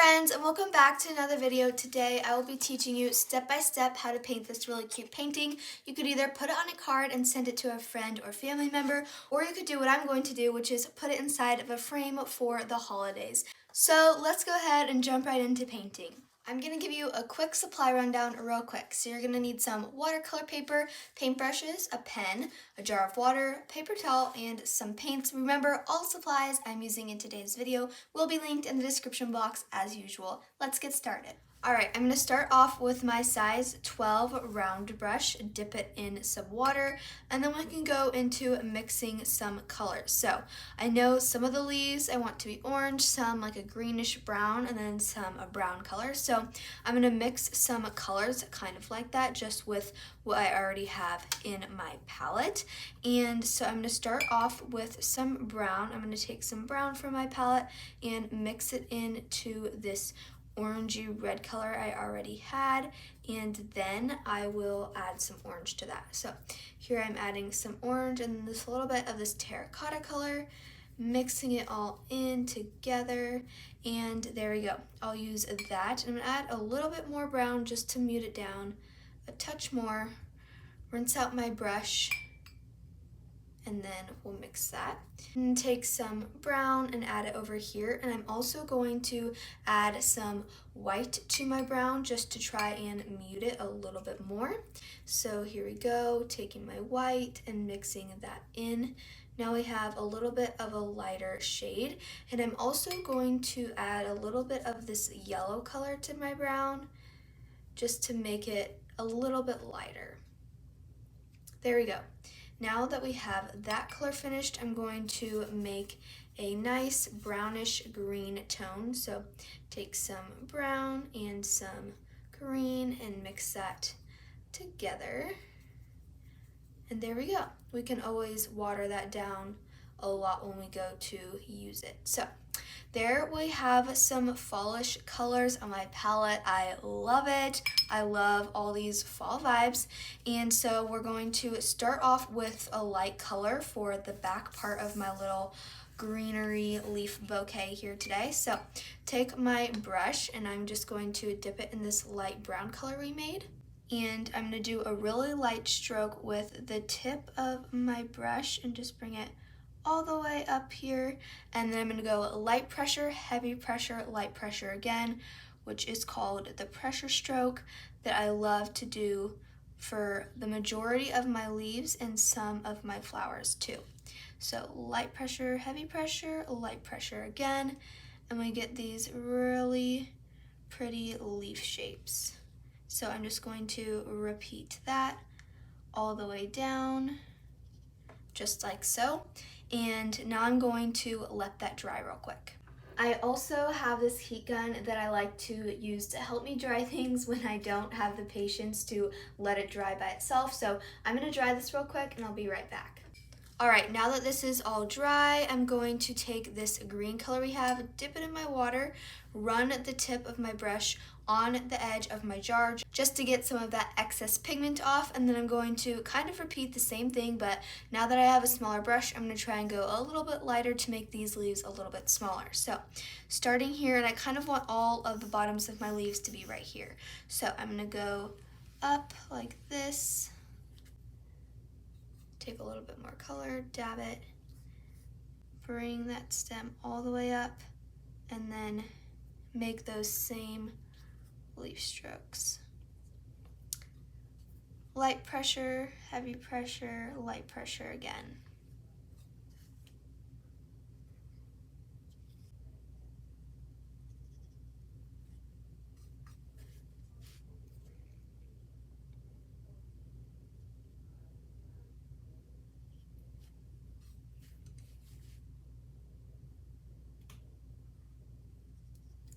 friends, and welcome back to another video. Today I will be teaching you step by step how to paint this really cute painting. You could either put it on a card and send it to a friend or family member, or you could do what I'm going to do, which is put it inside of a frame for the holidays. So let's go ahead and jump right into painting. I'm going to give you a quick supply rundown real quick. So you're going to need some watercolor paper, paintbrushes, a pen, a jar of water, paper towel, and some paints. Remember, all supplies I'm using in today's video will be linked in the description box as usual. Let's get started. Alright, I'm going to start off with my size 12 round brush, dip it in some water, and then we can go into mixing some colors. So, I know some of the leaves I want to be orange, some like a greenish brown, and then some a brown color. So, I'm going to mix some colors kind of like that, just with what I already have in my palette. And so I'm going to start off with some brown. I'm going to take some brown from my palette and mix it into this orangey red color I already had, and then I will add some orange to that. So here I'm adding some orange and this little bit of this terracotta color, mixing it all in together, and there we go. I'll use that. I'm gonna add a little bit more brown just to mute it down, a touch more, rinse out my brush, and then we'll mix that. And take some brown and add it over here. And I'm also going to add some white to my brown just to try and mute it a little bit more. So here we go, taking my white and mixing that in. Now we have a little bit of a lighter shade. And I'm also going to add a little bit of this yellow color to my brown just to make it a little bit lighter. There we go. Now that we have that color finished, I'm going to make a nice brownish green tone. So take some brown and some green and mix that together. And there we go. We can always water that down a lot when we go to use it. So there we have some fallish colors on my palette. I love it. I love all these fall vibes. And so we're going to start off with a light color for the back part of my little greenery leaf bouquet here today. So take my brush and I'm just going to dip it in this light brown color we made. And I'm going to do a really light stroke with the tip of my brush and just bring it all the way up here, and then I'm going to go light pressure, heavy pressure, light pressure again, which is called the pressure stroke that I love to do for the majority of my leaves and some of my flowers too. So light pressure, heavy pressure, light pressure again, and we get these really pretty leaf shapes. So I'm just going to repeat that all the way down, just like so. And now I'm going to let that dry real quick. I also have this heat gun that I like to use to help me dry things when I don't have the patience to let it dry by itself. So I'm going to dry this real quick and I'll be right back. Alright, now that this is all dry, I'm going to take this green color we have, dip it in my water, run the tip of my brush on the edge of my jar just to get some of that excess pigment off, and then I'm going to kind of repeat the same thing, but now that I have a smaller brush, I'm going to try and go a little bit lighter to make these leaves a little bit smaller. So starting here, and I kind of want all of the bottoms of my leaves to be right here. So I'm going to go up like this. Take a little bit more color, dab it, bring that stem all the way up, and then make those same leaf strokes. Light pressure, heavy pressure, light pressure again.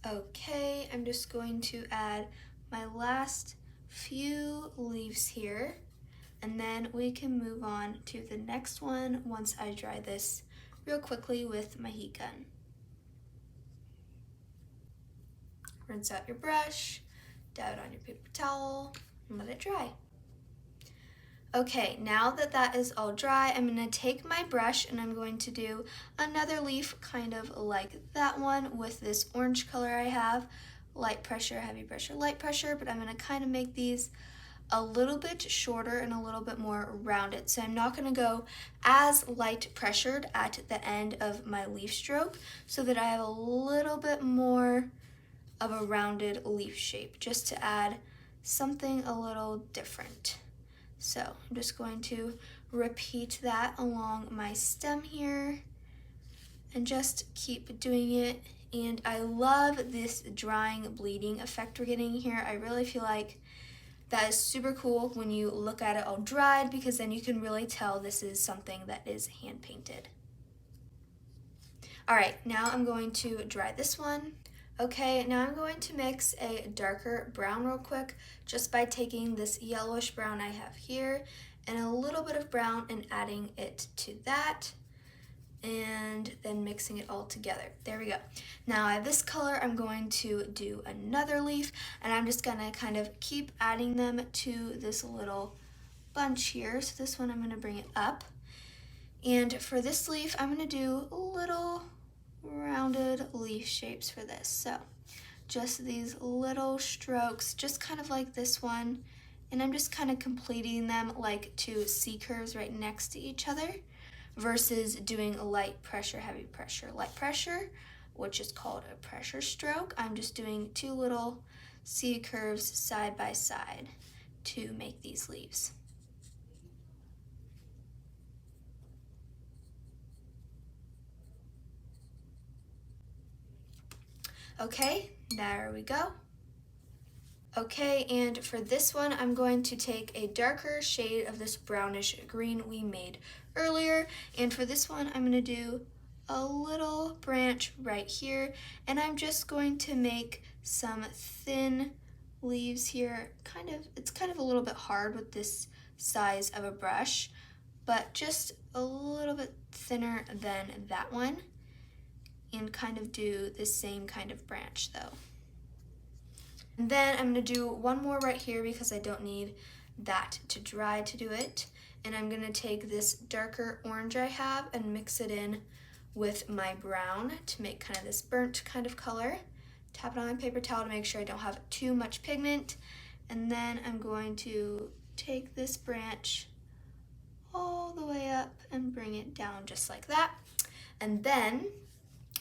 Okay, I'm just going to add my last few leaves here, and then we can move on to the next one once I dry this real quickly with my heat gun. Rinse out your brush, dab it on your paper towel, and let it dry. Okay, now that that is all dry, I'm going to take my brush and I'm going to do another leaf kind of like that one with this orange color I have. Light pressure, heavy pressure, light pressure, but I'm going to kind of make these a little bit shorter and a little bit more rounded. So I'm not going to go as light pressured at the end of my leaf stroke so that I have a little bit more of a rounded leaf shape, just to add something a little different. So I'm just going to repeat that along my stem here and just keep doing it. And I love this drying bleeding effect we're getting here. I really feel like that is super cool when you look at it all dried, because then you can really tell this is something that is hand painted. All right, now I'm going to dry this one. Okay, now I'm going to mix a darker brown real quick just by taking this yellowish brown I have here and a little bit of brown and adding it to that and then mixing it all together. There we go. Now I have this color. I'm going to do another leaf and I'm just gonna kind of keep adding them to this little bunch here. So this one I'm gonna bring it up. And for this leaf, I'm gonna do little rounded leaf shapes for this. So just these little strokes, just kind of like this one. And I'm just kind of completing them like two C curves right next to each other versus doing a light pressure, heavy pressure. Light pressure, which is called a pressure stroke. I'm just doing two little C curves side by side to make these leaves. Okay, there we go. Okay, and for this one, I'm going to take a darker shade of this brownish green we made earlier. And for this one, I'm gonna do a little branch right here. And I'm just going to make some thin leaves here. It's kind of a little bit hard with this size of a brush, but just a little bit thinner than that one. And kind of do the same kind of branch though. And then I'm gonna do one more right here because I don't need that to dry to do it. And I'm gonna take this darker orange I have and mix it in with my brown to make kind of this burnt kind of color. Tap it on my paper towel to make sure I don't have too much pigment. And then I'm going to take this branch all the way up and bring it down just like that. And then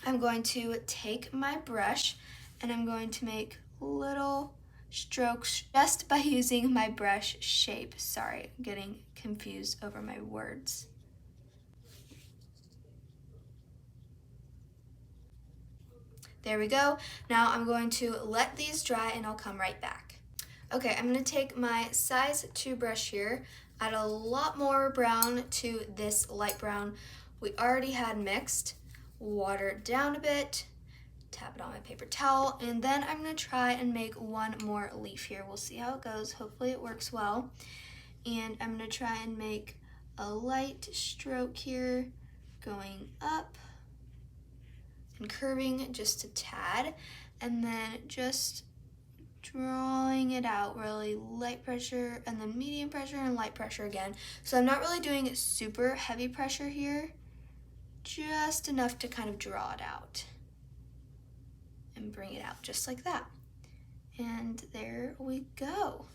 I'm going to take my brush and I'm going to make little strokes just by using my brush shape. Sorry, I'm getting confused over my words. There we go. Now I'm going to let these dry and I'll come right back. Okay, I'm going to take my size 2 brush here, add a lot more brown to this light brown we already had mixed, water it down a bit, tap it on my paper towel, and then I'm going to try and make one more leaf here. We'll see how it goes. Hopefully it works well. And I'm going to try and make a light stroke here going up and curving just a tad, and then just drawing it out really light pressure and then medium pressure and light pressure again. So I'm not really doing super heavy pressure here, just enough to kind of draw it out and bring it out just like that. And there we go.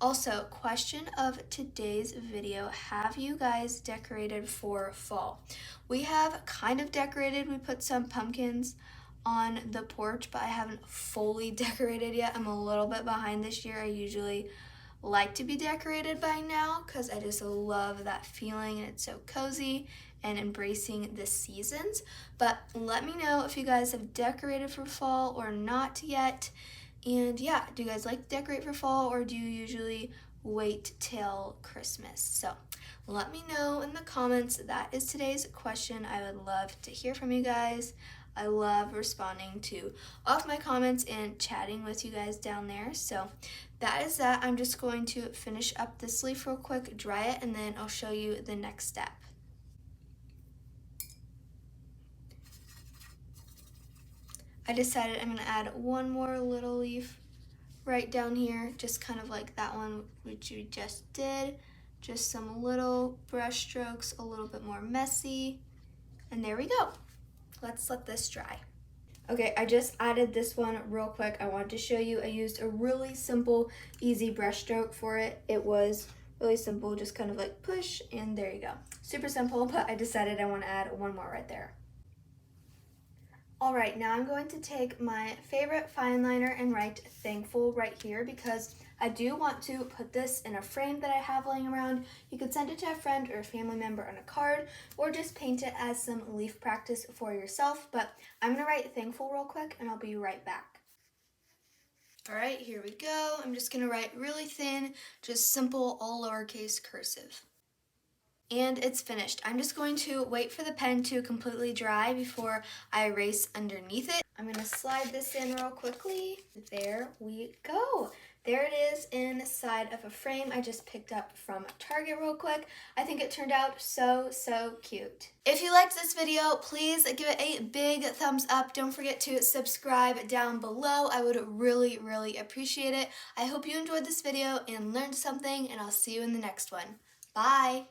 Also, question of today's video, have you guys decorated for fall? We have kind of decorated. We put some pumpkins on the porch, but I haven't fully decorated yet. I'm a little bit behind this year. I usually like to be decorated by now because I just love that feeling and it's so cozy and embracing the seasons. But let me know if you guys have decorated for fall or not yet. And yeah, do you guys like to decorate for fall or do you usually wait till Christmas? So let me know in the comments. That is today's question. I would love to hear from you guys. I love responding to all of my comments and chatting with you guys down there. So that is that. I'm just going to finish up this leaf real quick, dry it, and then I'll show you the next step. I decided I'm going to add one more little leaf right down here, just kind of like that one which we just did, just some little brush strokes, a little bit more messy, and there we go. Let's let this dry. Okay, I just added this one real quick. I wanted to show you. I used a really simple, easy brush stroke for it. It was really simple, just kind of like push, and there you go. Super simple, but I decided I want to add one more right there. All right, now I'm going to take my favorite fine liner and write thankful right here because I do want to put this in a frame that I have laying around. You could send it to a friend or a family member on a card or just paint it as some leaf practice for yourself, but I'm gonna write thankful real quick and I'll be right back. All right, here we go. I'm just gonna write really thin, just simple, all lowercase cursive. And it's finished. I'm just going to wait for the pen to completely dry before I erase underneath it. I'm going to slide this in real quickly. There we go. There it is inside of a frame I just picked up from Target real quick. I think it turned out so cute. If you liked this video, please give it a big thumbs up. Don't forget to subscribe down below. I would really appreciate it. I hope you enjoyed this video and learned something, and I'll see you in the next one. Bye!